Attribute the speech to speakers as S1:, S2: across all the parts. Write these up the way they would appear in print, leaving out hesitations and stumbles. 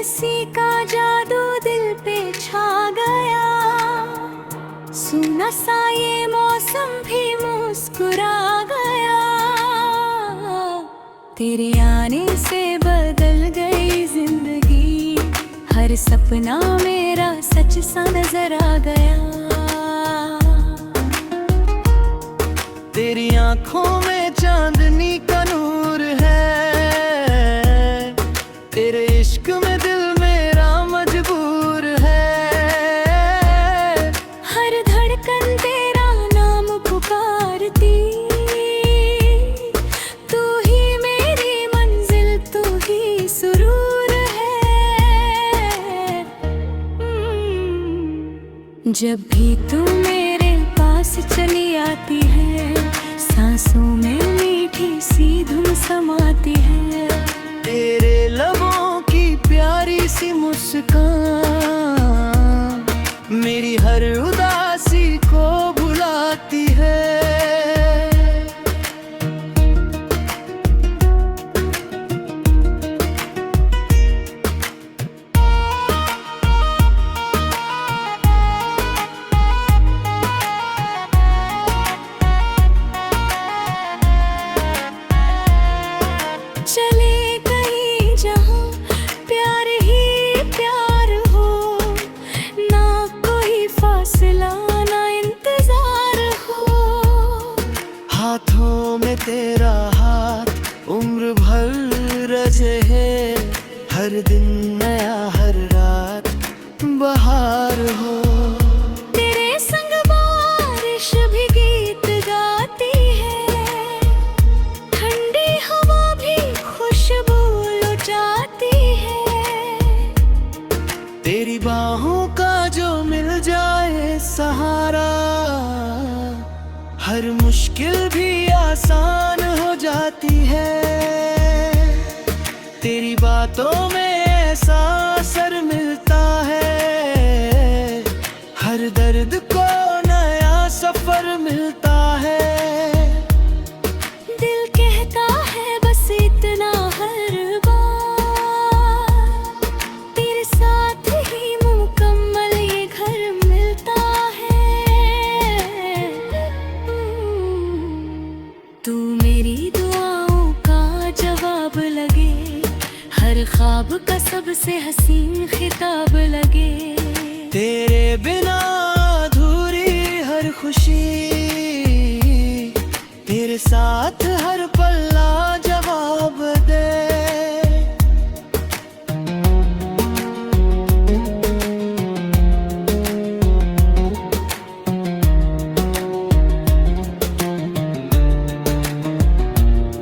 S1: किसी का जादू दिल पे छा गया। सुना सा ये मौसम भी मुस्कुरा गया। तेरे आने से बदल गई जिंदगी, हर सपना मेरा सच सा नजर आ गया।
S2: तेरी आंखों में चांदनी का नूर है, तेरे इश्क में दिल मेरा मजबूर है।
S1: हर धड़कन तेरा नाम पुकारती, तू ही मेरी मंजिल, तू ही सुरूर है। जब भी तू मेरे पास चली आती है, सांसों में मीठी सी धुन समाती है।
S2: तेरे लबों की प्यारी सी मुस्कान मेरी हर उदासी को भुलाती है।
S1: चले कहीं जहाँ प्यार ही प्यार हो, ना कोई फासला ना इंतजार हो।
S2: हाथों में तेरा हाथ उम्र भर रचे है, हर दिन नया हर रात बहार हो।
S1: तेरे संग बारिश भी गीत गाती है, ठंडी हवा भी खुशबू लुटाती है।
S2: तेरी बाहों का जो मिल जाए सहारा, हर मुश्किल भी आसान हो जाती है। तेरी बातों में ऐसा असर मिलता है, हर दर्द को नया सफर मिलता है।
S1: दिल कहता है बस इतना हर बार, तेरे साथ ही मुकम्मल ये घर मिलता है। तू मेरी दुआओं का जवाब लगे, हर ख्वाब का सबसे हसीन खिताब लगे।
S2: तेरे बिना अधूरी हर खुशी, तेरे साथ हर पल जवाब दे।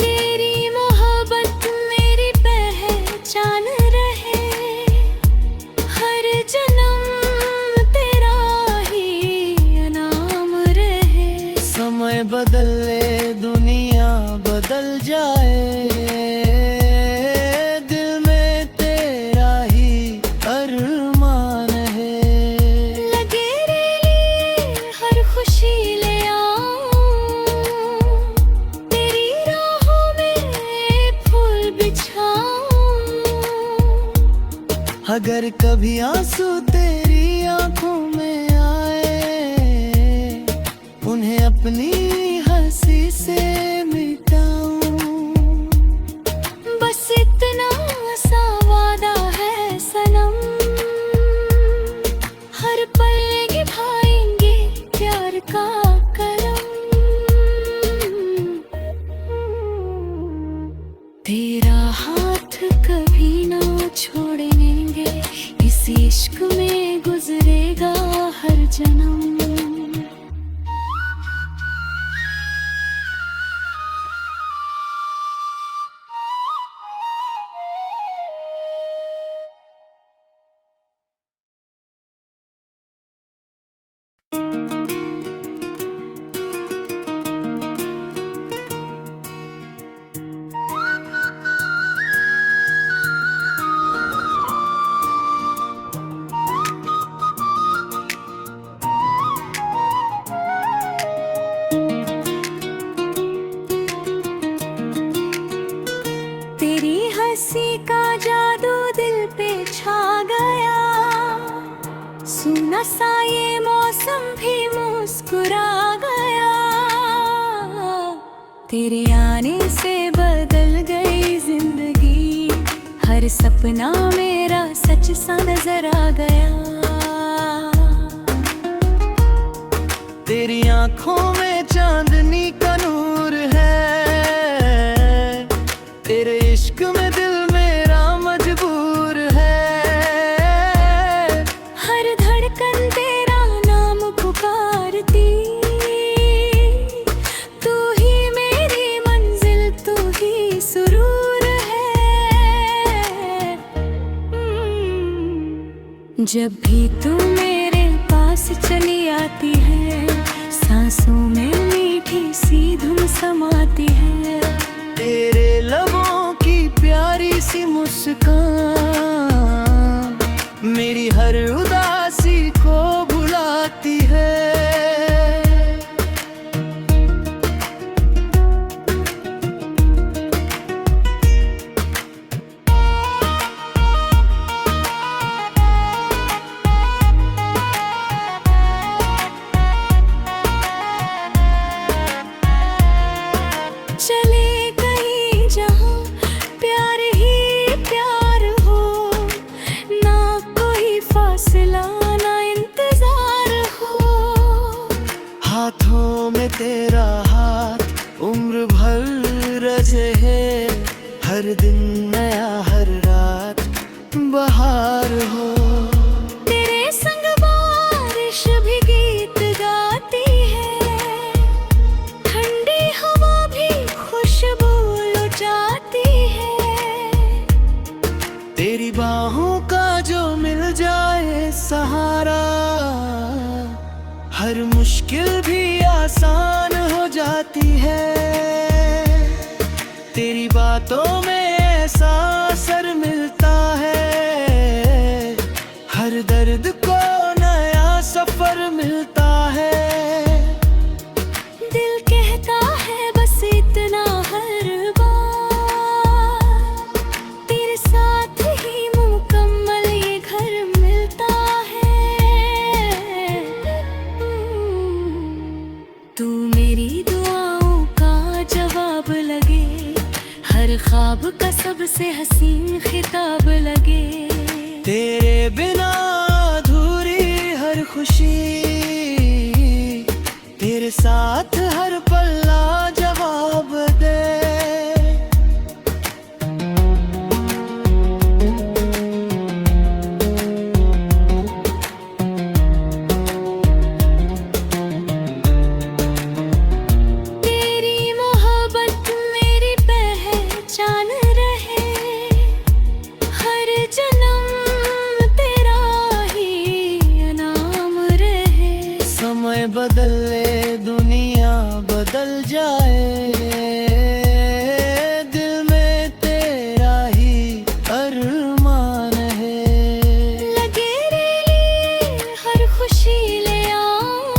S1: तेरी मोहब्बत मेरी पहचान रहे, हर जन्म तेरा ही नाम रहे।
S2: समय बदले दुनिया बदल जाए, दिल में तेरा ही अरमान है।
S1: लगे रे लिए हर खुशी ले आऊं, तेरी राहों में फूल बिछाऊं।
S2: अगर कभी आंसू तेरी आंखों में आए, उन्हें अपनी हंसी से मिटाऊं।
S1: बस इतना सा वादा है सनम, हर पल निभाएंगे प्यार का करम। तेरा हाथ कभी ना छोड़ेंगे, इस इश्क में गुजरेगा हर जन्म। सा ये मौसम भी मुस्कुरा गया। तेरे आने से बदल गई जिंदगी, हर सपना मेरा सच सा नजर आ गया।
S2: तेरी आंखों में चांदनी का नूर है, तेरे इश्क में दिल मेरा मजबूर है।
S1: हर धड़कन तेरा नाम पुकारती, तू ही मेरी मंजिल, तू ही सुरूर है। जब भी तू मेरे पास चली आती है, सांसों में मीठी सी धुन समाती है।
S2: तेरे लबों की प्यारी सी मुस्कान मेरी हर उदासी को भुलाती है।
S1: चले कहीं जहाँ प्यार ही प्यार हो, ना कोई फासला ना इंतजार हो।
S2: हाथों में तेरा हाथ उम्र भर रचे है, हर दिन नया हर रात बहार हो।
S1: तेरे संग बारिश भी गीत गाती है, ठंडी हवा भी खुशबू लुटाती है।
S2: तेरी बाहों का जो मिल जाए सहारा, हर मुश्किल भी आसान हो जाती है। तेरी बातों में ऐसा असर मिलता है, हर दर्द को नया सफर मिलता है।
S1: दिल कहता है बस इतना हर बार, तेरे साथ ही मुकम्मल ये घर मिलता है। तू मेरी दुआओं का जवाब लगे, हर ख्वाब का सबसे हसीन खिताब लगे।
S2: तेरे बिना अधूरी हर खुशी, तेरे साथ हर पल्ला जवाब दे।
S1: तेरी मोहब्बत मेरी पहचान रहे, हर जन्म तेरा ही नाम रहे।
S2: समय बदले दुनिया बदल जाए, दिल में तेरा ही अरमान है।
S1: लगे रे लिए हर खुशी ले आऊं,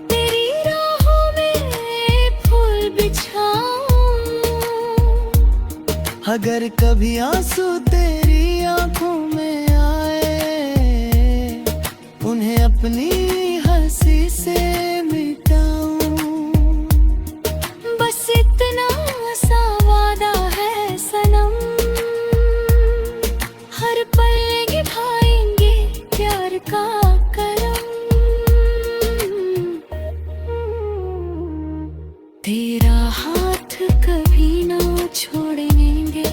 S1: तेरी राहों में फूल बिछाऊं।
S2: अगर कभी आंसू तेरी आंखों में आए, उन्हें अपनी हंसी से मिटाऊं।
S1: बस इतना सा वादा है सनम, हर पल निभाएंगे प्यार का करम। तेरा हाथ कभी ना छोड़ेंगे,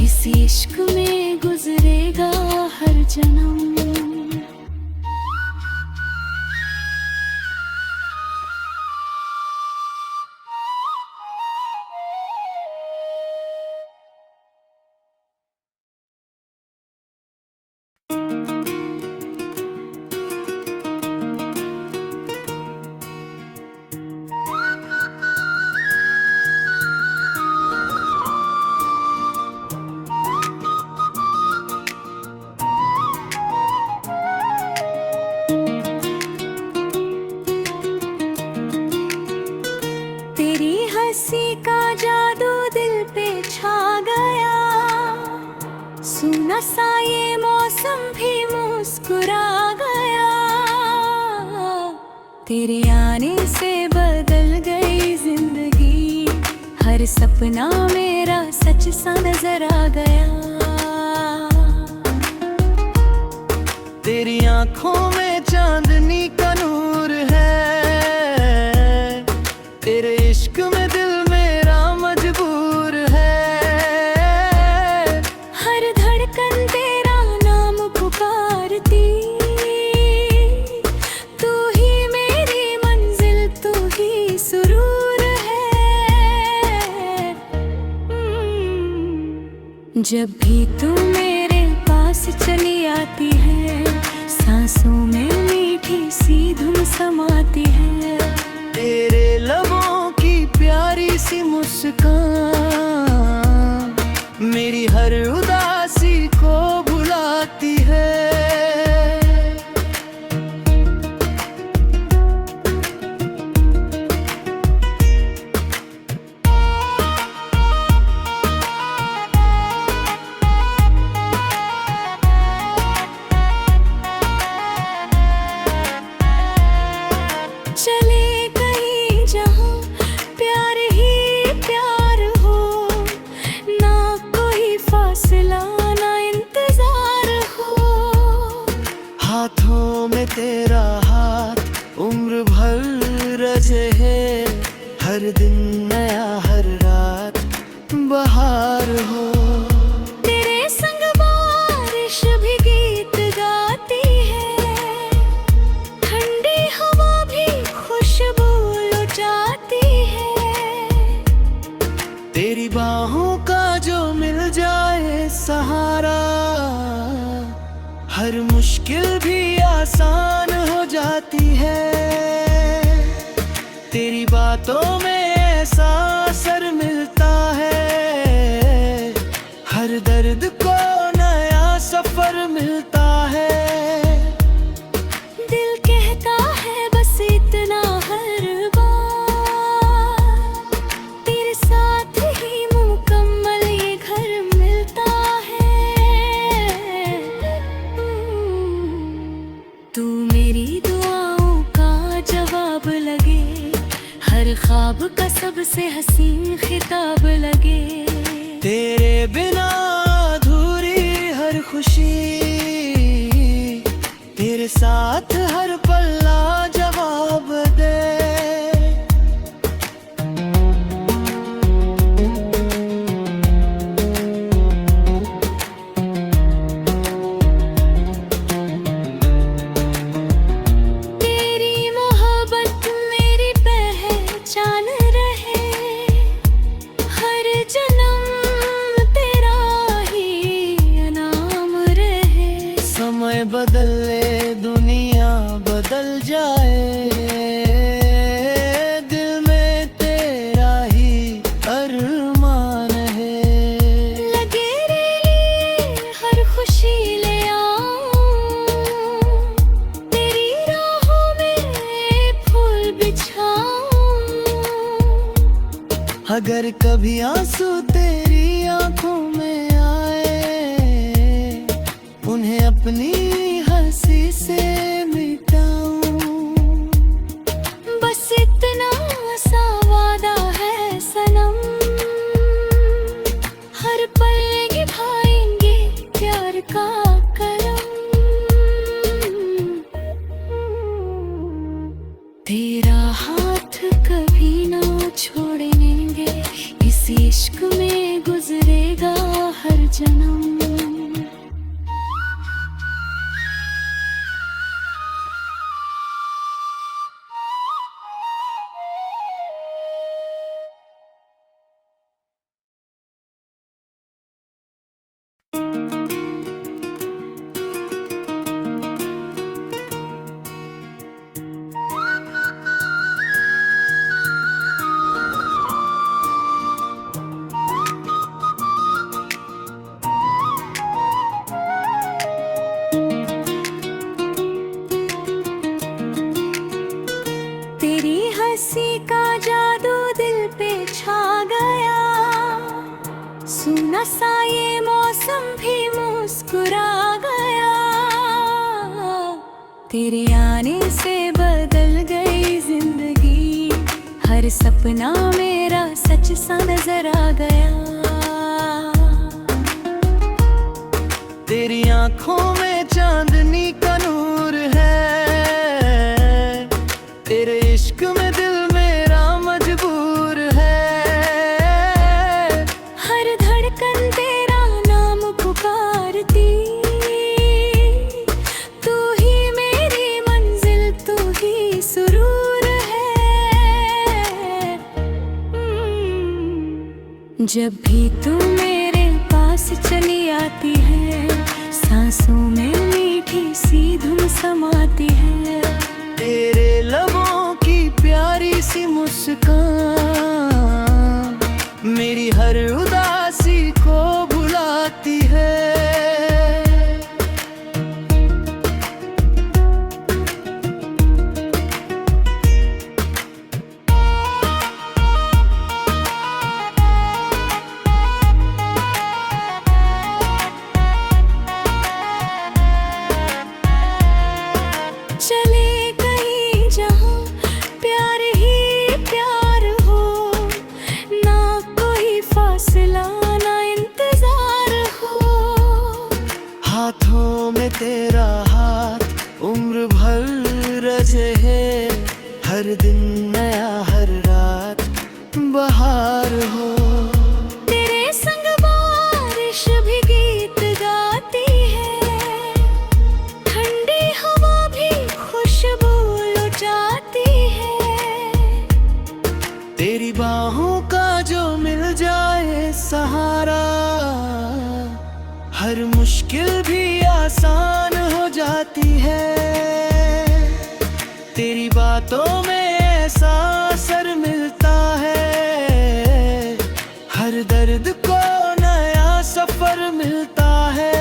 S1: इस इश्क में गुजरेगा हर जन्म। सूना सा ये मौसम भी मुस्कुरा गया। तेरे आने से बदल गई जिंदगी, हर सपना मेरा सच सा नजर आ गया।
S2: तेरी आंखों में चांदनी का नूर है, तेरे इश्क में दिल मेरा मजबूर है।
S1: हर धड़कन तेरा नाम पुकारती, तू ही मेरी मंजिल, तू ही सुरूर है। जब भी तू मेरे पास चली आती है, सांसों में मीठी सी धुन समाती है।
S2: तेरे लबों की प्यारी सी मुस्कान मेरी हर उदासी को भुलाती है।
S1: चले कहीं जहाँ प्यार ही प्यार हो, ना कोई फासला ना इंतजार हो।
S2: हाथों में तेरा हाथ उम्र भर रजे है, हर दिन नया हर रात बहार हो।
S1: तेरे संग बारिश भी गीत गाती है, ठंडी हवा भी खुशबू लुटाती है।
S2: तेरी बाहों का जो मिल जाए सहारा, हर मुश्किल भी आसान हो जाती है। तेरी बातों में ऐसा असर मिलता है, हर दर्द को नया सफर मिलता है।
S1: दिल कहता है बस इतना हर बार, तेरे साथ ही मुकम्मल ये घर मिलता है। तू मेरी दुआओं का जवाब लगे, हर ख्वाब का सबसे हसीन खिताब लगे।
S2: तेरे बिना अधूरी हर खुशी, तेरे साथ हर पल्ला जवाब दे।
S1: तेरी मोहब्बत मेरी पहचान रहे, हर जन्म तेरा ही नाम रहे।
S2: समय बदले दुनिया बदल जाए, दिल में तेरा ही अरमान है।
S1: लगे रे लिए हर खुशी ले आऊं, तेरी राहों में फूल बिछाऊं।
S2: अगर कभी आंसू तेरी आंखों में आए, उन्हें अपनी हंसी से मिटाऊं।
S1: बस इतना सा वादा है सनम, हर पल निभाएंगे प्यार का करम। तेरा हाथ कभी ना छोड़ेंगे, इस इश्क में गुजरेगा हर जन्म। सूना सा ये मौसम भी मुस्कुरा गया। तेरे आने से बदल गई जिंदगी, हर सपना मेरा सच सा नजर आ गया।
S2: तेरी आंखों में चांदनी का नूर है, तेरे इश्क में दिल मेरा मजबूर है।
S1: हर धड़कन तेरा नाम पुकारती, तू ही मेरी मंजिल, तू ही सुरूर है। जब भी तू मेरे पास चली आती है, सांसों में मीठी सी धुन समाती है।
S2: तेरे लबों की प्यारी सी मुस्कान मेरी हर उदासी को भुलाती है।
S1: चले कहीं जहाँ प्यार ही प्यार हो, ना कोई फासला ना इंतजार हो।
S2: हाथों में तेरा हाथ उम्र भर रजे है, हर दिन नया हर रात बहार हो।
S1: तेरे संग बारिश भी गीत गाती है, ठंडी हवा भी खुशबू लुटाती है।
S2: तेरी बाहों का जो मिल जाए सहारा, हर मुश्किल भी आसान हो जाती है। तेरी बातों में ऐसा असर मिलता है, हर दर्द को नया सफर मिलता है।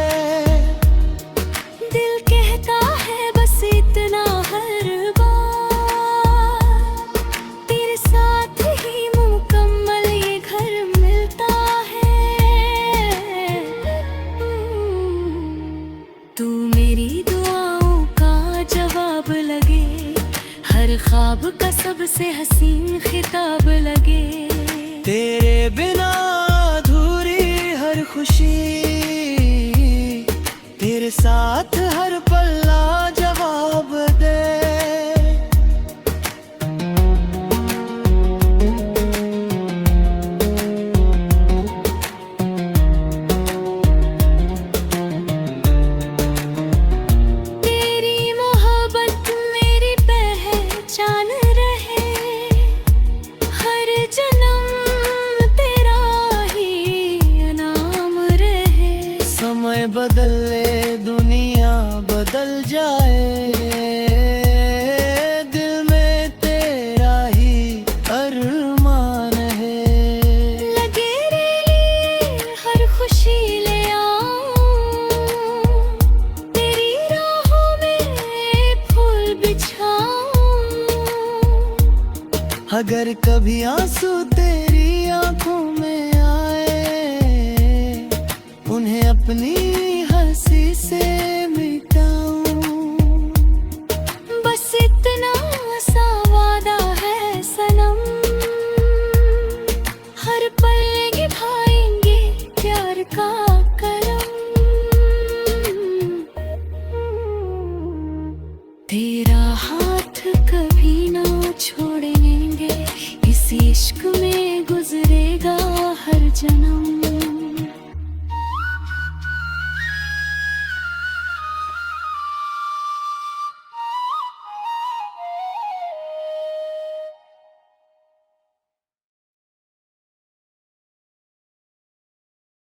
S1: दिल कहता है बस इतना हर बार, तेरे साथ ही मुकम्मल ये घर मिलता है। तू मेरी दुआओं का जवाब लगे, हर ख्वाब का सबसे हसीन खिताब लगे।
S2: तेरे बिना अधूरी हर खुशी, तेरे साथ हर पल जवाब दे।
S1: तेरी मोहब्बत मेरी पहचान रहे, हर जन्म तेरा ही नाम रहे।
S2: समय बदले दुनिया बदल जाए, दिल में तेरा ही अरमान है।
S1: लगे रे लिए हर खुशी ले आऊं, तेरी राहों में फूल बिछाऊं।
S2: अगर कभी आंसू तेरी आंखों में आए, उन्हें अपनी हंसी से मिटाऊं।
S1: बस इतना सा वादा है सनम, हर पल निभाएंगे प्यार का करम। तेरा हाथ